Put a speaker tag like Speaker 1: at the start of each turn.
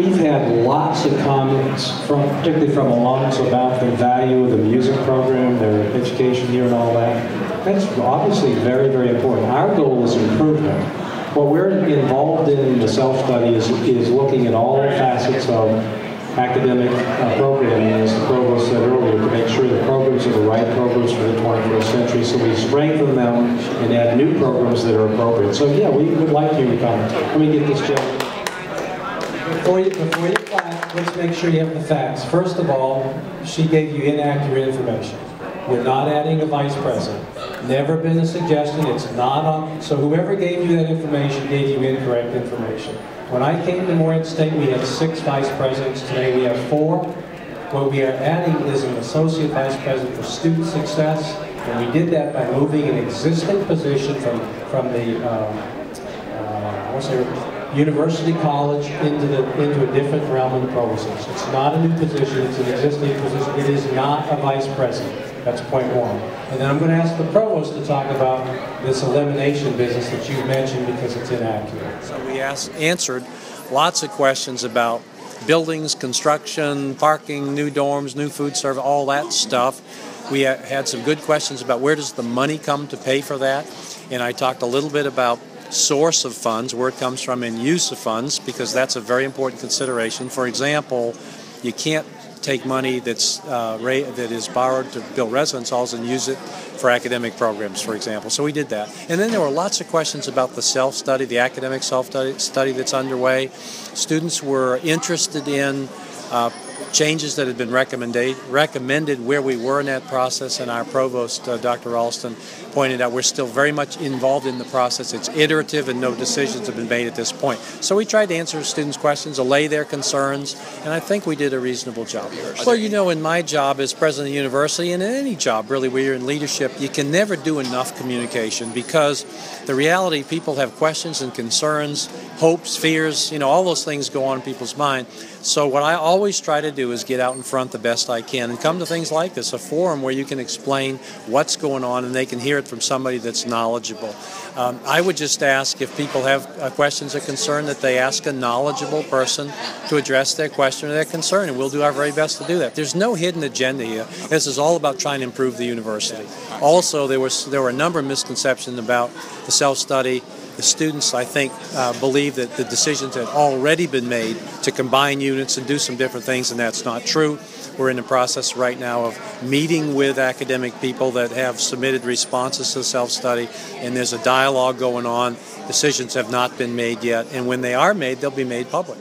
Speaker 1: we've had lots of comments, particularly from alums, about the value of the music program, their education here and all that. That's obviously very, very important. Our goal is improvement. What we're involved in the self-study is looking at all facets of academic programming, as the Provost said earlier, to make sure the programs are the right programs for the 21st century, so we strengthen them and add new programs that are appropriate. So yeah, we would like you to come. Let me get this gentleman. Before you clap, let's make sure you have the facts. First of all, she gave you inaccurate information. We're not adding a vice president. Never been a suggestion. It's not on. So whoever gave you that information gave you incorrect information. When I came to Morehead State, we had 6 vice presidents. Today we have 4. What we are adding is an associate vice president for student success, and we did that by moving an existing position from the University College into a different realm of the provost. It's not a new position, it's an existing position. It is not a vice president. That's point 1. And then I'm going to ask the provost to talk about this elimination business that you mentioned because it's inaccurate.
Speaker 2: So we answered lots of questions about buildings, construction, parking, new dorms, new food service, all that stuff. We had some good questions about where does the money come to pay for that. And I talked a little bit about source of funds, where it comes from, and use of funds, because that's a very important consideration. For example, you can't take money that is borrowed to build residence halls and use it for academic programs, for example. So we did that. And then there were lots of questions about the self-study, the academic self-study that's underway. Students were interested in changes that had been recommended where we were in that process, and our provost, Dr. Ralston, pointed out we're still very much involved in the process. It's iterative and no decisions have been made at this point. So we tried to answer students' questions, allay their concerns, and I think we did a reasonable job. Well, you know, in my job as president of the university, and in any job really where you're in leadership, you can never do enough communication, because the reality, people have questions and concerns, hopes, fears, you know, all those things go on in people's mind. So what I always try to do is get out in front the best I can and come to things like this, a forum where you can explain what's going on and they can hear it from somebody that's knowledgeable. I would just ask, if people have questions or concern, that they ask a knowledgeable person to address their question or their concern, and we'll do our very best to do that. There's no hidden agenda here. This is all about trying to improve the university. Also, there were a number of misconceptions about the self-study. The students, I think, believe that the decisions had already been made to combine units and do some different things, and that's not true. We're in the process right now of meeting with academic people that have submitted responses to self-study, and there's a dialogue going on. Decisions have not been made yet, and when they are made, they'll be made public.